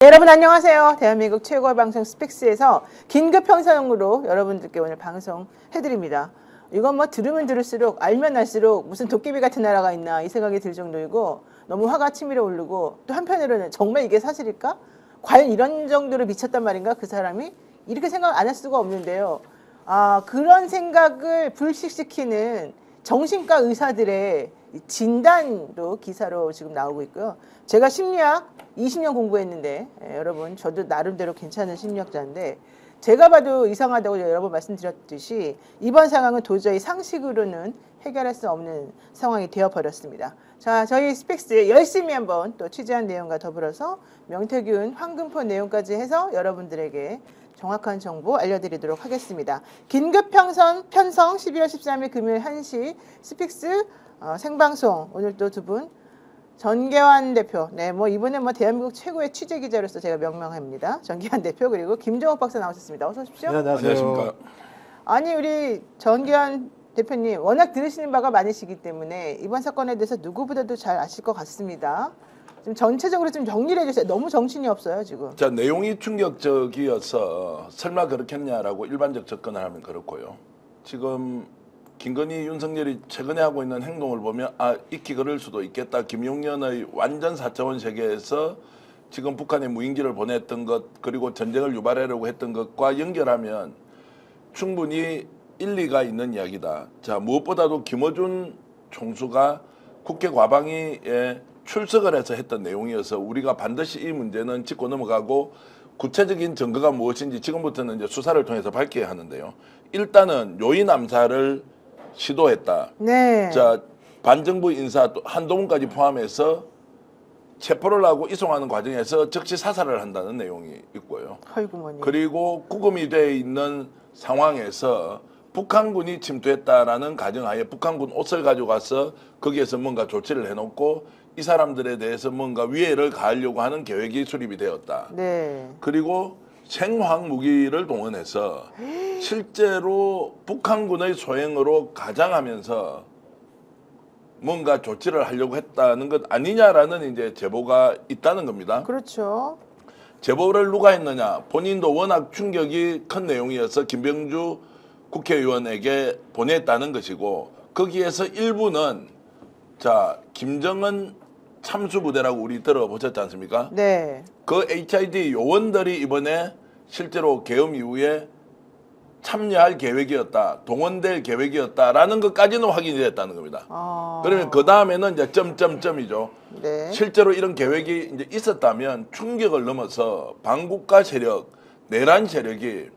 네, 여러분 안녕하세요. 대한민국 최고의 방송 스픽스에서 긴급 편성으로 여러분들께 오늘 방송해드립니다. 이건 뭐 들으면 들을수록 알면 알수록 무슨 도깨비 같은 나라가 있나 이 생각이 들 정도이고 너무 화가 치밀어 오르고 또 한편으로는 정말 이게 사실일까? 과연 이런 정도로 미쳤단 말인가? 그 사람이? 이렇게 생각 안 할 수가 없는데요. 그런 생각을 불식시키는 정신과 의사들의 진단도 기사로 지금 나오고 있고요. 제가 심리학 20년 공부했는데 여러분 저도 나름대로 괜찮은 심리학자인데 제가 봐도 이상하다고 여러 번 말씀드렸듯이 이번 상황은 도저히 상식으로는 해결할 수 없는 상황이 되어버렸습니다. 자, 저희 스펙스 열심히 한번 또 취재한 내용과 더불어서 명태균 황금포 내용까지 해서 여러분들에게 정확한 정보 알려드리도록 하겠습니다. 긴급 편성 12월 13일 금요일 1시 스픽스 생방송 오늘 또 두 분 전계환 대표, 네, 뭐 이번에 뭐 대한민국 최고의 취재 기자로서 제가 명명합니다. 전계환 대표 그리고 김정욱 박사 나오셨습니다. 어서 오십시오. 네, 안녕하십니까. 아니 우리 전계환 대표님 워낙 들으시는 바가 많으시기 때문에 이번 사건에 대해서 누구보다도 잘 아실 것 같습니다. 좀 전체적으로 좀 정리를 해주세요. 너무 정신이 없어요 지금. 자, 내용이 충격적이어서 설마 그렇겠냐라고 일반적 접근을 하면 그렇고요. 지금 김건희, 윤석열이 최근에 하고 있는 행동을 보면 익히 그럴 수도 있겠다. 김용년의 완전 4차원 세계에서 지금 북한에 무인기를 보냈던 것 그리고 전쟁을 유발하려고 했던 것과 연결하면 충분히 일리가 있는 이야기다. 자, 무엇보다도 김어준 총수가 국회 과방위에 출석을 해서 했던 내용이어서 우리가 반드시 이 문제는 짚고 넘어가고 구체적인 증거가 무엇인지 지금부터는 이제 수사를 통해서 밝혀야 하는데요. 일단은 요인 암살을 시도했다. 네. 자, 반정부 인사 한동훈까지 포함해서 체포를 하고 이송하는 과정에서 즉시 사살을 한다는 내용이 있고요. 아이고머니. 그리고 구금이 돼 있는 상황에서 북한군이 침투했다라는 가정하에 북한군 옷을 가져가서 거기에서 뭔가 조치를 해놓고 이 사람들에 대해서 뭔가 위해를 가하려고 하는 계획이 수립이 되었다. 네. 그리고 생화학 무기를 동원해서 실제로 북한군의 소행으로 가장하면서 뭔가 조치를 하려고 했다는 것 아니냐라는 이제 제보가 있다는 겁니다. 그렇죠. 제보를 누가 했느냐? 본인도 워낙 충격이 큰 내용이어서 김병주 국회의원에게 보냈다는 것이고 거기에서 일부는 자, 김정은 참수부대라고 우리 들어보셨지 않습니까? 네. 그 HID 요원들이 이번에 실제로 계엄 이후에 참여할 계획이었다, 동원될 계획이었다라는 것까지는 확인이 됐다는 겁니다. 그러면 그 다음에는 이제 점점점이죠. 네. 실제로 이런 계획이 이제 있었다면 충격을 넘어서 반국가 세력, 내란 세력이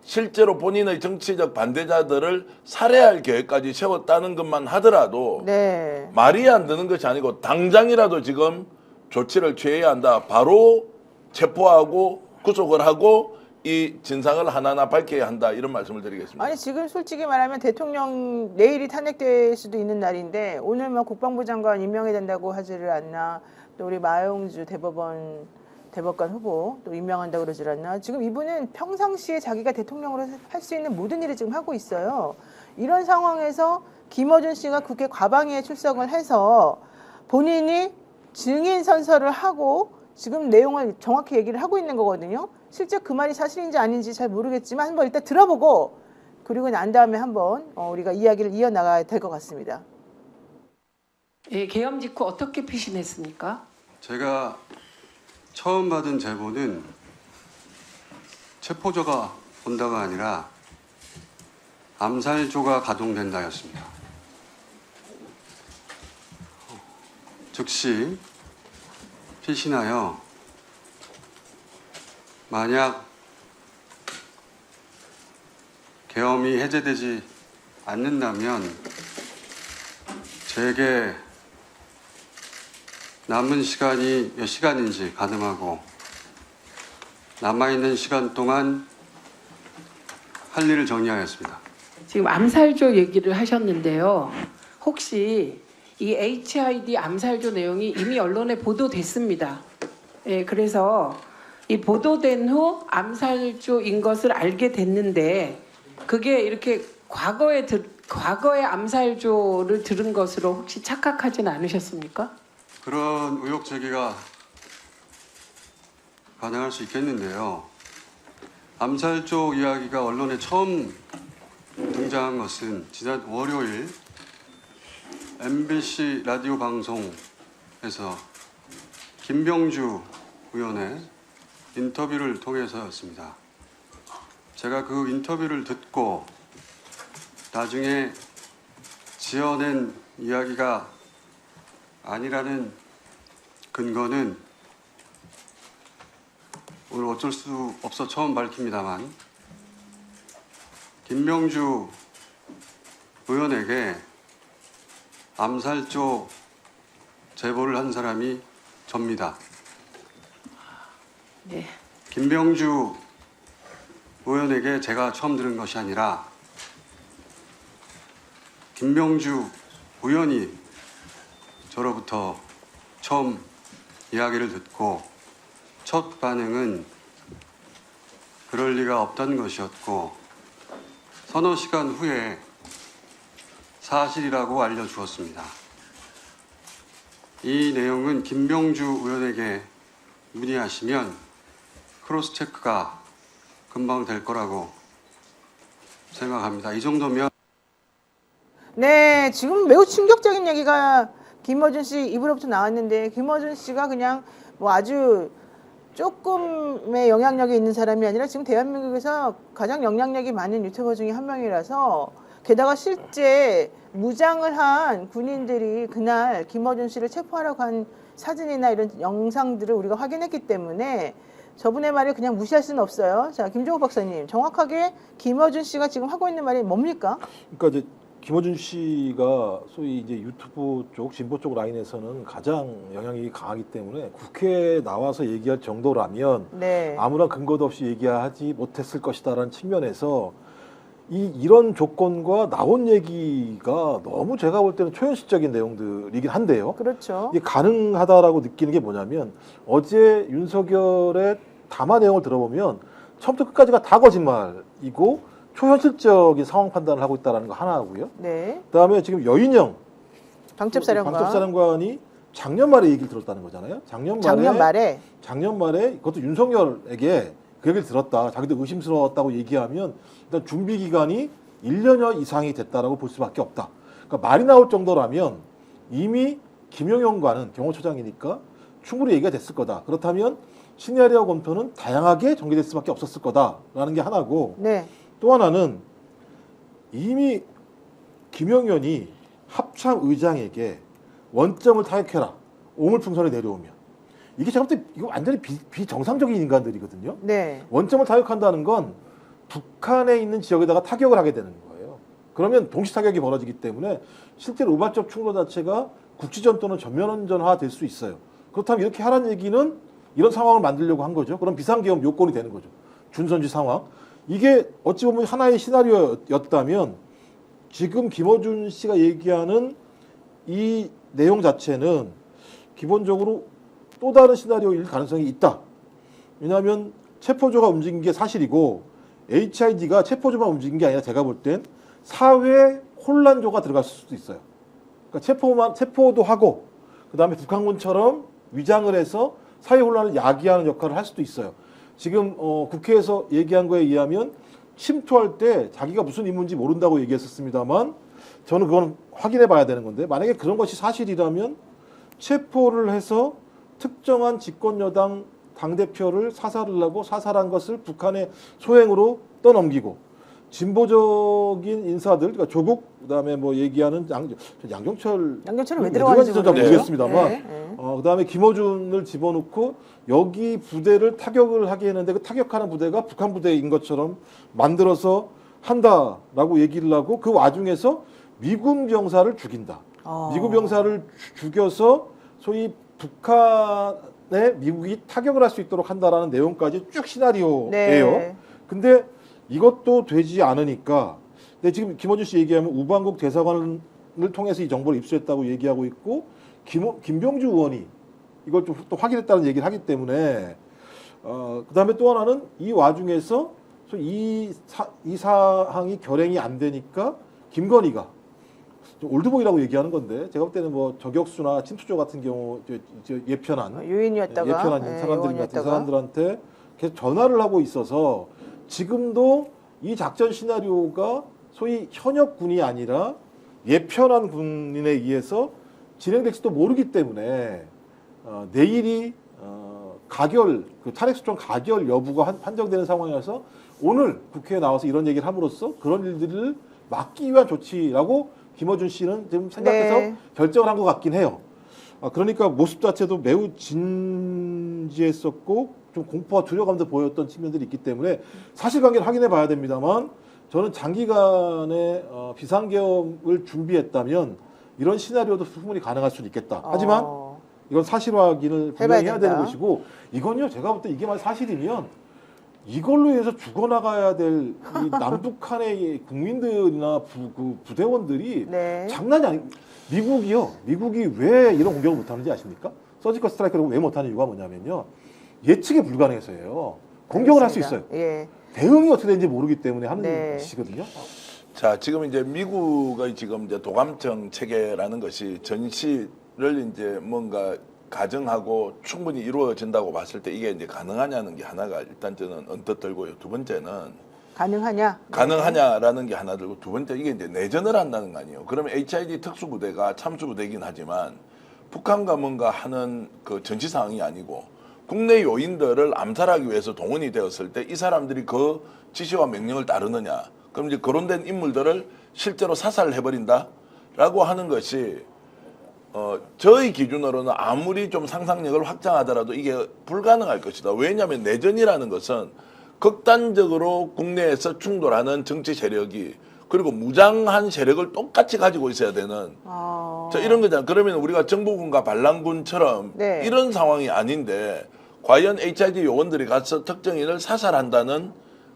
실제로 본인의 정치적 반대자들을 살해할 계획까지 세웠다는 것만 하더라도 네. 말이 안 되는 것이 아니고 당장이라도 지금 조치를 취해야 한다. 바로 체포하고 구속을 하고 이 진상을 하나하나 밝혀야 한다. 이런 말씀을 드리겠습니다. 아니 지금 솔직히 말하면 대통령 내일이 탄핵될 수도 있는 날인데 오늘 뭐 국방부 장관 임명해야 된다고 하지를 않나. 또 우리 마영주 대법관 후보 또 임명한다고 그러질 않나. 지금 이분은 평상시에 자기가 대통령으로 할 수 있는 모든 일을 지금 하고 있어요. 이런 상황에서 김어준 씨가 국회 과방위에 출석을 해서 본인이 증인 선서를 하고 지금 내용을 정확히 얘기를 하고 있는 거거든요. 실제 그 말이 사실인지 아닌지 잘 모르겠지만 한번 일단 들어보고 그리고 난 다음에 한번 우리가 이야기를 이어나가야 될 것 같습니다. 예, 계엄 직후 어떻게 피신했습니까? 제가 처음 받은 제보는 체포조가 온다가 아니라 암살조가 가동된다였습니다. 즉시 피신하여 만약 계엄이 해제되지 않는다면 제게 남은 시간이 몇 시간인지 가늠하고 남아있는 시간 동안 할 일을 정리하였습니다. 지금 암살조 얘기를 하셨는데요. 혹시 이 HID 암살조 내용이 이미 언론에 보도됐습니다. 예, 그래서 이 보도된 후 암살조인 것을 알게 됐는데 그게 이렇게 과거에 암살조를 들은 것으로 혹시 착각하진 않으셨습니까? 그런 의혹 제기가 가능할 수 있겠는데요. 암살 쪽 이야기가 언론에 처음 등장한 것은 지난 월요일 MBC 라디오 방송에서 김병주 의원의 인터뷰를 통해서였습니다. 제가 그 인터뷰를 듣고 나중에 지어낸 이야기가 아니라는 근거는 오늘 어쩔 수 없어 처음 밝힙니다만 김명주 의원에게 암살조 제보를 한 사람이 접니다. 네. 김명주 의원에게 제가 처음 들은 것이 아니라 김명주 의원이 저로부터 처음 이야기를 듣고 첫 반응은 그럴 리가 없다는 것이었고 서너 시간 후에 사실이라고 알려주었습니다. 이 내용은 김병주 의원에게 문의하시면 크로스 체크가 금방 될 거라고 생각합니다. 이 정도면 네, 지금 매우 충격적인 얘기가 김어준 씨 입으로부터 나왔는데 김어준 씨가 그냥 뭐 아주 조금의 영향력이 있는 사람이 아니라 지금 대한민국에서 가장 영향력이 많은 유튜버 중에 한 명이라서 게다가 실제 무장을 한 군인들이 그날 김어준 씨를 체포하라고 한 사진이나 이런 영상들을 우리가 확인했기 때문에 저분의 말을 그냥 무시할 수는 없어요. 자, 김종호 박사님, 정확하게 김어준 씨가 지금 하고 있는 말이 뭡니까? 그러니까 이제 김어준 씨가 소위 이제 유튜브 쪽 진보 쪽 라인에서는 가장 영향력이 강하기 때문에 국회에 나와서 얘기할 정도라면 네. 아무런 근거도 없이 얘기하지 못했을 것이다라는 측면에서 이런 조건과 나온 얘기가 너무 제가 볼 때는 초현실적인 내용들이긴 한데요. 그렇죠. 이게 가능하다라고 느끼는 게 뭐냐면 어제 윤석열의 담화 내용을 들어보면 처음부터 끝까지가 다 거짓말이고 초현실적인 상황 판단을 하고 있다는 거 하나고요. 네. 그다음에 지금 여인영 방첩사령관. 방첩사령관이 작년 말에 얘기를 들었다는 거잖아요. 작년 말에 그것도 윤석열에게 그 얘기를 들었다. 자기도 의심스러웠다고 얘기하면 일단 준비 기간이 1년여 이상이 됐다라고 볼 수밖에 없다. 그러니까 말이 나올 정도라면 이미 김용현과는 경호처장이니까 충분히 얘기가 됐을 거다. 그렇다면 시나리오 검토는 다양하게 전개될 수밖에 없었을 거다라는 게 하나고 네. 또 하나는 이미 김용현이 합참 의장에게 원점을 타격해라. 오물풍선에 내려오면 이게 제가 볼 때 이거 완전히 비정상적인 인간들이거든요. 네. 원점을 타격한다는 건 북한에 있는 지역에다가 타격을 하게 되는 거예요. 그러면 동시 타격이 벌어지기 때문에 실제로 우발적 충돌 자체가 국지전 또는 전면전화 될 수 있어요. 그렇다면 이렇게 하라는 얘기는 이런 상황을 만들려고 한 거죠. 그럼 비상계엄 요건이 되는 거죠. 준선지 상황. 이게 어찌 보면 하나의 시나리오였다면 지금 김어준 씨가 얘기하는 이 내용 자체는 기본적으로 또 다른 시나리오일 가능성이 있다. 왜냐하면 체포조가 움직인 게 사실이고 HID가 체포조만 움직인 게 아니라 제가 볼 땐 사회 혼란조가 들어갈 수도 있어요. 그러니까 체포도 하고 그다음에 북한군처럼 위장을 해서 사회 혼란을 야기하는 역할을 할 수도 있어요. 지금 국회에서 얘기한 거에 의하면 침투할 때 자기가 무슨 임무인지 모른다고 얘기했었습니다만 저는 그건 확인해 봐야 되는 건데 만약에 그런 것이 사실이라면 체포를 해서 특정한 집권여당 당대표를 사살을 하고 사살한 것을 북한의 소행으로 떠넘기고 진보적인 인사들, 그러니까 조국 그다음에 뭐 얘기하는 양정철은 왜 들어가는지 잘 모르겠습니다만, 네, 네. 그다음에 김어준을 집어넣고 여기 부대를 타격을 하게 했는데 그 타격하는 부대가 북한 부대인 것처럼 만들어서 한다라고 얘기를 하고 그 와중에서 미군 병사를 죽인다. 미군 병사를 죽여서 소위 북한에 미국이 타격을 할 수 있도록 한다라는 내용까지 쭉 시나리오예요. 네. 근데 이것도 되지 않으니까 근데 지금 김어준 씨 얘기하면 우방국 대사관을 통해서 이 정보를 입수했다고 얘기하고 있고 김병주 의원이 이걸 좀 또 확인했다는 얘기를 하기 때문에 그다음에 또 하나는 이 와중에서 이 사항이 결행이 안 되니까 김건희가 좀 올드보이라고 얘기하는 건데 제가 볼 때는 뭐 저격수나 침투조 같은 경우 예편한 유인이었다가 예편한 예, 사람들 같은 요원이었다가. 사람들한테 계속 전화를 하고 있어서 지금도 이 작전 시나리오가 소위 현역군이 아니라 예편한 군인에 의해서 진행될지도 모르기 때문에 내일이 가결 그 탄핵소추안 가결 여부가 판정되는 상황이어서 오늘 국회에 나와서 이런 얘기를 함으로써 그런 일들을 막기 위한 조치라고 김어준 씨는 지금 생각해서 네. 결정을 한 것 같긴 해요. 그러니까 모습 자체도 매우 진지했었고 좀 공포와 두려움도 보였던 측면들이 있기 때문에 사실관계를 확인해 봐야 됩니다만 저는 장기간의 비상계엄을 준비했다면 이런 시나리오도 충분히 가능할 수는 있겠다. 하지만 이건 사실 확인을 분명히 해야 되는 된다. 것이고 이건요 제가 볼 때 이게 만약 사실이면 이걸로 해서 죽어나가야 될 이 남북한의 국민들이나 부대원들이 네. 장난이 아니. 미국이 왜 이런 공격을 못하는지 아십니까? 서지컬 스트라이크를 왜 못하는 이유가 뭐냐면요 예측이 불가능해서예요. 공격을 할 수 있어요. 예. 대응이 어떻게 되는지 모르기 때문에 하는 네. 것이거든요. 자, 지금 이제 미국의 지금 이제 도감청 체계라는 것이 전시를 이제 뭔가 가정하고 충분히 이루어진다고 봤을 때 이게 이제 가능하냐는 게 하나가 일단 저는 언뜻 들고요. 두 번째는 가능하냐? 가능하냐라는 게 하나 들고 두 번째 이게 이제 내전을 한다는 거 아니에요. 그러면 HID 특수부대가 참수부대이긴 하지만 북한과 뭔가 하는 그 전시 상황이 아니고 국내 요인들을 암살하기 위해서 동원이 되었을 때 이 사람들이 그 지시와 명령을 따르느냐. 그럼 이제 거론된 인물들을 실제로 사살을 해버린다라고 하는 것이 저희 기준으로는 아무리 좀 상상력을 확장하더라도 이게 불가능할 것이다. 왜냐하면 내전이라는 것은 극단적으로 국내에서 충돌하는 정치 세력이 그리고 무장한 세력을 똑같이 가지고 있어야 되는 자, 이런 거잖아. 그러면 우리가 정보군과 반란군처럼 네. 이런 상황이 아닌데 과연 HID 요원들이 가서 특정인을 사살한다는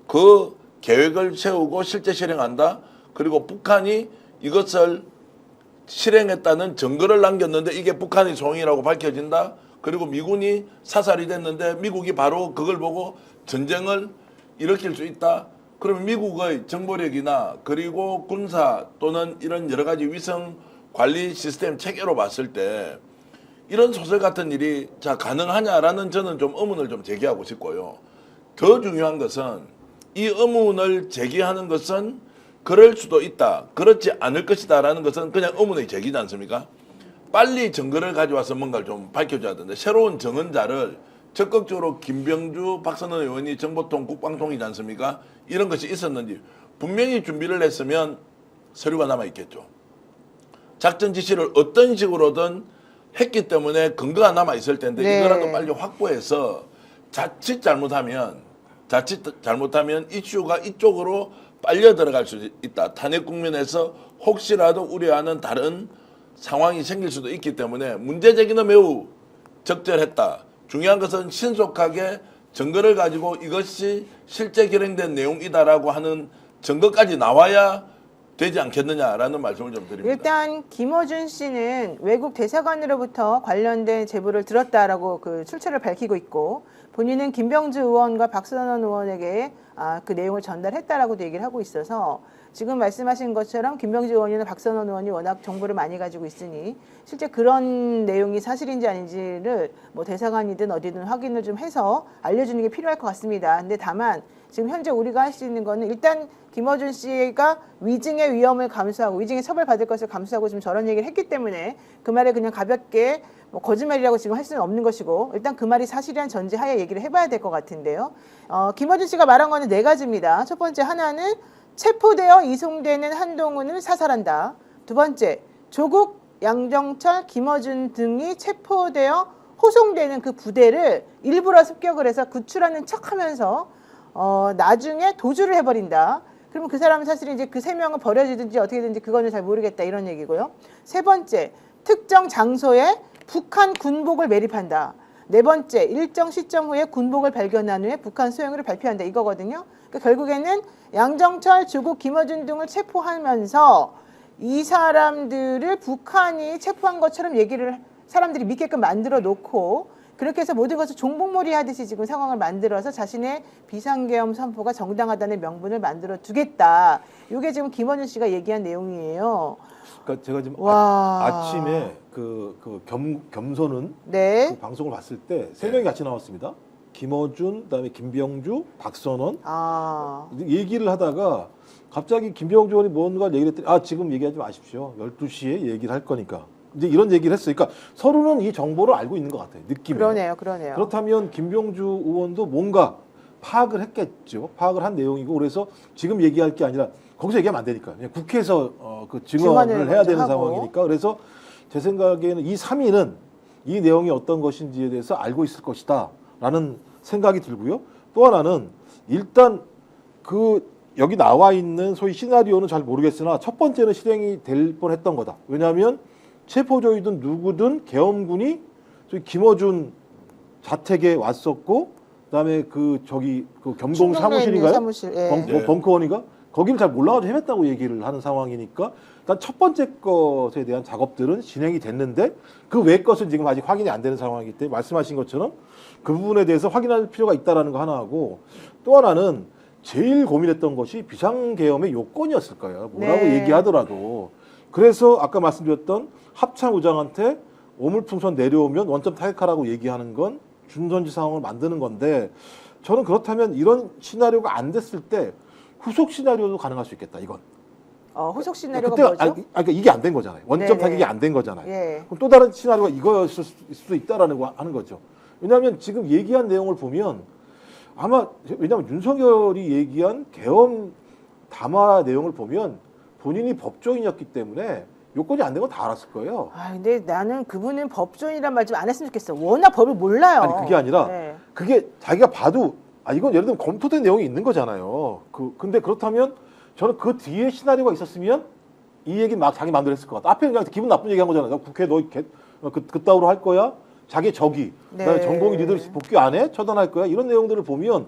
그 계획을 세우고 실제 실행한다. 그리고 북한이 이것을 실행했다는 증거를 남겼는데 이게 북한의 소행이라고 밝혀진다. 그리고 미군이 사살이 됐는데 미국이 바로 그걸 보고 전쟁을 일으킬 수 있다. 그러면 미국의 정보력이나 그리고 군사 또는 이런 여러 가지 위성 관리 시스템 체계로 봤을 때 이런 소설 같은 일이 자 가능하냐라는 저는 좀 의문을 좀 제기하고 싶고요. 더 중요한 것은 이 의문을 제기하는 것은 그럴 수도 있다. 그렇지 않을 것이다라는 것은 그냥 의문의 제기지 않습니까? 빨리 증거를 가져와서 뭔가를 좀 밝혀줘야 되는데 새로운 증언자를 적극적으로 김병주, 박선원 의원이 정보통, 국방통이지 않습니까? 이런 것이 있었는지 분명히 준비를 했으면 서류가 남아있겠죠. 작전 지시를 어떤 식으로든 했기 때문에 근거가 남아있을 텐데 네. 이거라도 빨리 확보해서 자칫 잘못하면 이슈가 이쪽으로 빨려 들어갈 수 있다. 탄핵 국면에서 혹시라도 우려하는 다른 상황이 생길 수도 있기 때문에 문제 제기는 매우 적절했다. 중요한 것은 신속하게 증거를 가지고 이것이 실제 결행된 내용이다라고 하는 증거까지 나와야 되지 않겠느냐라는 말씀을 좀 드립니다. 일단 김어준 씨는 외국 대사관으로부터 관련된 제보를 들었다라고 그 출처를 밝히고 있고 본인은 김병주 의원과 박선원 의원에게 그 내용을 전달했다라고도 얘기를 하고 있어서 지금 말씀하신 것처럼 김병주 의원이나 박선원 의원이 워낙 정보를 많이 가지고 있으니 실제 그런 내용이 사실인지 아닌지를 뭐 대사관이든 어디든 확인을 좀 해서 알려주는 게 필요할 것 같습니다. 근데 다만 지금 현재 우리가 할 수 있는 거는 일단 김어준 씨가 위증의 위험을 감수하고 위증의 처벌받을 것을 감수하고 지금 저런 얘기를 했기 때문에 그 말을 그냥 가볍게 뭐 거짓말이라고 지금 할 수는 없는 것이고 일단 그 말이 사실이란 전제하에 얘기를 해봐야 될 것 같은데요. 김어준 씨가 말한 거는 네 가지입니다. 첫 번째 하나는 체포되어 이송되는 한동훈을 사살한다. 두 번째 조국, 양정철, 김어준 등이 체포되어 호송되는 그 부대를 일부러 습격을 해서 구출하는 척하면서 나중에 도주를 해버린다. 그러면 그 사람은 사실 이제 그 세 명은 버려지든지 어떻게든지 그거는 잘 모르겠다 이런 얘기고요. 세 번째, 특정 장소에 북한 군복을 매립한다. 네 번째, 일정 시점 후에 군복을 발견한 후에 북한 소행을 발표한다 이거거든요. 그러니까 결국에는 양정철, 조국, 김어준 등을 체포하면서 이 사람들을 북한이 체포한 것처럼 얘기를 사람들이 믿게끔 만들어 놓고 그렇게 해서 모든 것을 종북몰이 하듯이 지금 상황을 만들어서 자신의 비상계엄 선포가 정당하다는 명분을 만들어 두겠다. 이게 지금 김원준 씨가 얘기한 내용이에요. 그러니까 제가 지금 와. 아침에 겸손은 네. 그 방송을 봤을 때 세 명이 같이 나왔습니다. 김어준, 그다음에 김병주, 박선원 아. 얘기를 하다가 갑자기 김병주 의원이 뭔가 얘기를 했더니 지금 얘기하지 마십시오. 12시에 얘기를 할 거니까. 이제 이런 얘기를 했어요. 그러니까 서로는 이 정보를 알고 있는 것 같아요. 느낌이. 그러네요. 그렇다면 김병주 의원도 뭔가 파악을 했겠죠. 파악을 한 내용이고 그래서 지금 얘기할 게 아니라 거기서 얘기하면 안 되니까 그냥 국회에서 그 증언을 해야 되는 하고. 상황이니까 그래서 제 생각에는 이 3인은 이 내용이 어떤 것인지에 대해서 알고 있을 것이다 라는 생각이 들고요. 또 하나는 일단 여기 나와 있는 소위 시나리오는 잘 모르겠으나 첫 번째는 실행이 될 뻔했던 거다. 왜냐하면 체포조이든 누구든 계엄군이 저기 김어준 자택에 왔었고 그다음에 그 겸동 충동구에 사무실인가요? 있는 사무실, 예. 벙커원인가? 거기를 잘 몰라가지고 헤맸다고 얘기를 하는 상황이니까 일단 첫 번째 것에 대한 작업들은 진행이 됐는데 그 외 것은 지금 아직 확인이 안 되는 상황이기 때문에 말씀하신 것처럼 그 부분에 대해서 확인할 필요가 있다라는 거 하나 하고 또 하나는 제일 고민했던 것이 비상계엄의 요건이었을 거예요. 뭐라고 네. 얘기하더라도 그래서 아까 말씀드렸던 합참의장한테 오물풍선 내려오면 원점 타격하라고 얘기하는 건 준전지 상황을 만드는 건데 저는 그렇다면 이런 시나리오가 안 됐을 때 후속 시나리오도 가능할 수 있겠다. 이건. 후속 시나리오가 그때 뭐죠? 그러니까 이게 안 된 거잖아요. 원점 네네. 타격이 안 된 거잖아요. 예. 그럼 또 다른 시나리오가 이거였을 수도 있다라는 거 하는 거죠. 왜냐하면 지금 얘기한 내용을 보면 아마 왜냐하면 윤석열이 얘기한 계엄 담화 내용을 보면 본인이 법조인이었기 때문에 요건이 안 된 건 다 알았을 거예요. 근데 나는 그분은 법조인이란 말 좀 안 했으면 좋겠어. 워낙 법을 몰라요. 아니 그게 아니라 네. 그게 자기가 봐도 이건 예를 들면 검토된 내용이 있는 거잖아요. 근데 그렇다면 저는 그 뒤에 시나리오가 있었으면 이 얘기 막 자기 마음대로 했을 것 같아. 앞에 그냥 기분 나쁜 얘기한 거잖아요. 국회 너 그따위로 할 거야? 자기 적이. 네. 그다음에 전공이 니들 복귀 안 해? 처단할 거야? 이런 내용들을 보면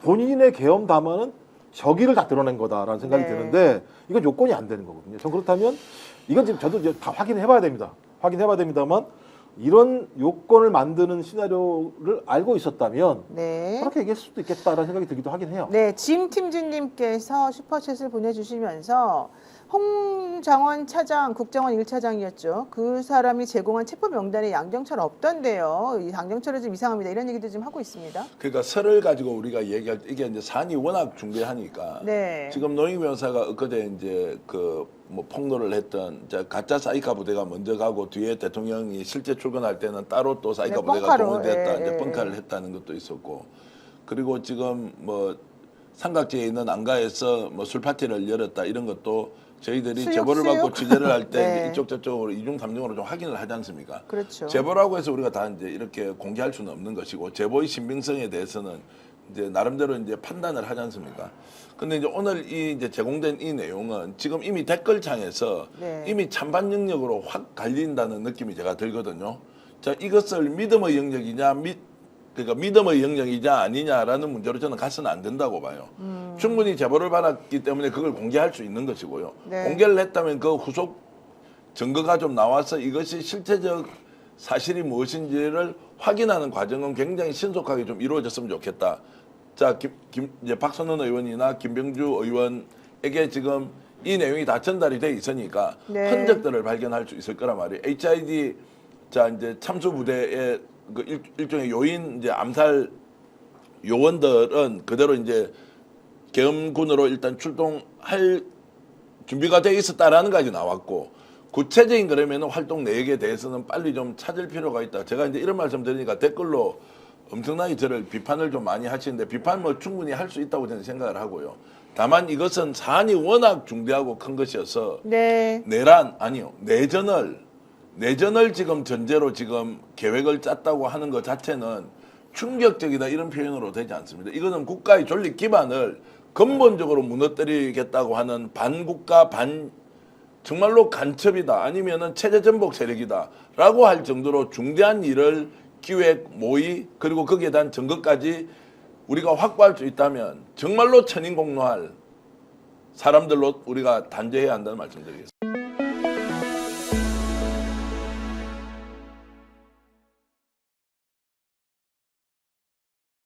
본인의 계엄 담화는 적의를 다 드러낸 거다라는 생각이 네. 드는데 이건 요건이 안 되는 거거든요. 전 그렇다면 이건 지금 저도 이제 다 확인해봐야 됩니다. 확인해봐야 됩니다만 이런 요건을 만드는 시나리오를 알고 있었다면 네. 그렇게 얘기했을 수도 있겠다라는 생각이 들기도 하긴 해요. 네, 짐 팀주님께서 슈퍼챗을 보내주시면서 홍장원 차장, 국정원 1차장이었죠. 그 사람이 제공한 체포 명단에 양정철 없던데요. 이 양정철은 좀 이상합니다. 이런 얘기도 좀 하고 있습니다. 그러니까 설을 가지고 우리가 얘기할 때 이게 이제 사안이 워낙 중대하니까 네. 지금 노영 변호사가 엊그제 이제 뭐 폭로를 했던 가짜 사이카 부대가 먼저 가고 뒤에 대통령이 실제 출근할 때는 따로 또 사이카 네, 부대가 뻥카로, 동원됐다 이제 예. 뻥카를 했다는 것도 있었고 그리고 지금 뭐 삼각지에 있는 안가에서 뭐 술 파티를 열었다 이런 것도 저희들이 수육, 제보를 받고 수육. 취재를 할 때 네. 이쪽 저쪽으로 이중 삼중으로 좀 확인을 하지 않습니까? 그렇죠. 제보라고 해서 우리가 다 이제 이렇게 공개할 수는 없는 것이고 제보의 신빙성에 대해서는 이제 나름대로 이제 판단을 하지 않습니까? 근데 이제 오늘 이제 제공된 이 내용은 지금 이미 댓글창에서 네. 이미 찬반 영역으로 확 갈린다는 느낌이 제가 들거든요. 자, 이것을 믿음의 영역이냐, 그러니까 믿음의 영역이냐 아니냐라는 문제로 저는 가서는 안 된다고 봐요. 충분히 제보를 받았기 때문에 그걸 공개할 수 있는 것이고요. 네. 공개를 했다면 그 후속 증거가 좀 나와서 이것이 실체적 사실이 무엇인지를 확인하는 과정은 굉장히 신속하게 좀 이루어졌으면 좋겠다. 자, 이제 박선원 의원이나 김병주 의원에게 지금 이 내용이 다 전달이 돼 있으니까 네. 흔적들을 발견할 수 있을 거란 말이에요. HID 자 이제 참수 부대의 그 일종의 요인 이제 암살 요원들은 그대로 이제 계엄군으로 일단 출동할 준비가 돼 있었다라는 것까지 나왔고 구체적인 그러면은 활동 내역에 대해서는 빨리 좀 찾을 필요가 있다. 제가 이제 이런 말씀 드리니까 댓글로 엄청나게 저를 비판을 좀 많이 하시는데 비판 뭐 충분히 할 수 있다고 저는 생각을 하고요. 다만 이것은 사안이 워낙 중대하고 큰 것이어서 네. 내전을 지금 전제로 지금 계획을 짰다고 하는 것 자체는 충격적이다 이런 표현으로 되지 않습니다. 이거는 국가의 존립 기반을 근본적으로 무너뜨리겠다고 하는 반국가 정말로 간첩이다 아니면은 체제 전복 세력이다라고 할 정도로 중대한 일을 기획, 모의 그리고 거기에 대한 증거까지 우리가 확보할 수 있다면 정말로 천인공노할 사람들로 우리가 단죄해야 한다는 말씀드리겠습니다.